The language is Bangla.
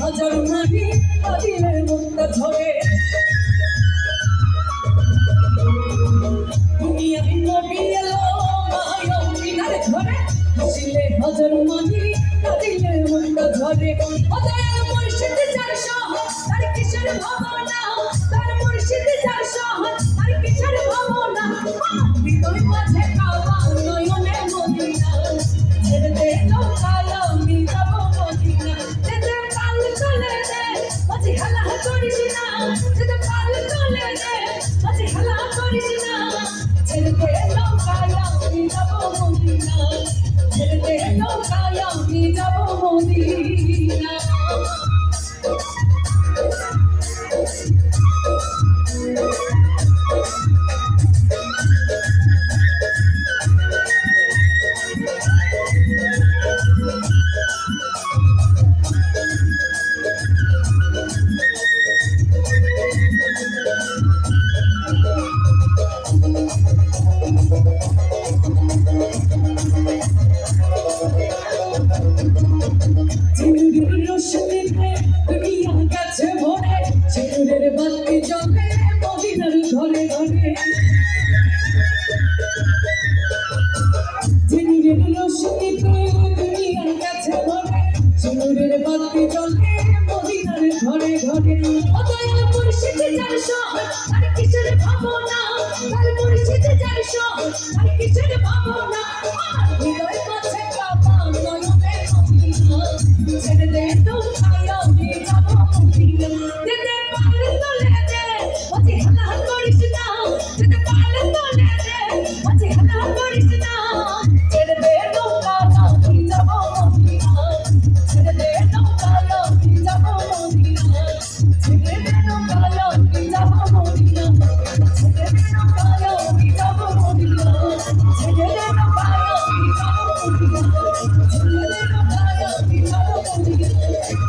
হাজার মানি দিলের মুক্তা ঝরে দুনিয়ায় নবী এলো মায়ার ঘরে হাসিলে হাজার মানি দিলের মুক্তা ঝরে ওদের মুর্শিদ যার শহর তার কিসের ভাবনা তার মুর্শিদ যার শহর তার কিসের ভাবনা হৃদয় মাঝে কাবা নয়নে মদিনা ছেড়ে দে লোকাল আমি যাব মদিনা যেতে কাল চলে দে মাঝে হেলা করিস না যেতে কাল চলে দে মাঝে হেলা করিস না ছেড়ে দে লোকাল আমি যাব মদিনা ছেড়ে দে লোকাল আমি যাব মদিনা চিনুরের রোশনীতে দুনিয়া গেছে ভরে চিনুরের বাতি জ্বলে মদিনার ঘরে ঘরে চিনুরের রোশনীতে দুনিয়া গেছে ভরে চিনুরের বাতি জ্বলে মদিনার ঘরে ঘরে ও দয়াল মুর্শিদ যার শহর আর কিসের ভাবনা তার মুর্শিদ যার শহর আর কিসের ভাবনা হৃদয় মাঝে কাবা নয়নে মদিনা ছেড়ে দে লোকাল আমি যাব মদিনা যেতে পাল তোলে দে মাঝে হেলা করিস না যেতে পাল তোলে দে মাঝে হেলা করিস না ছেড়ে দে লোকাল আমি যাব মদিনা ছেড়ে দে লোকাল আমি যাব মদিনা ছেড়ে দে লোকাল আমি যাব মদিনা ছেড়ে দে লোকাল আমি যাব মদিনা ছেড়ে দে লোকাল আমি যাব মদিনা ছেড়ে দে লোকাল আমি যাব মদিনা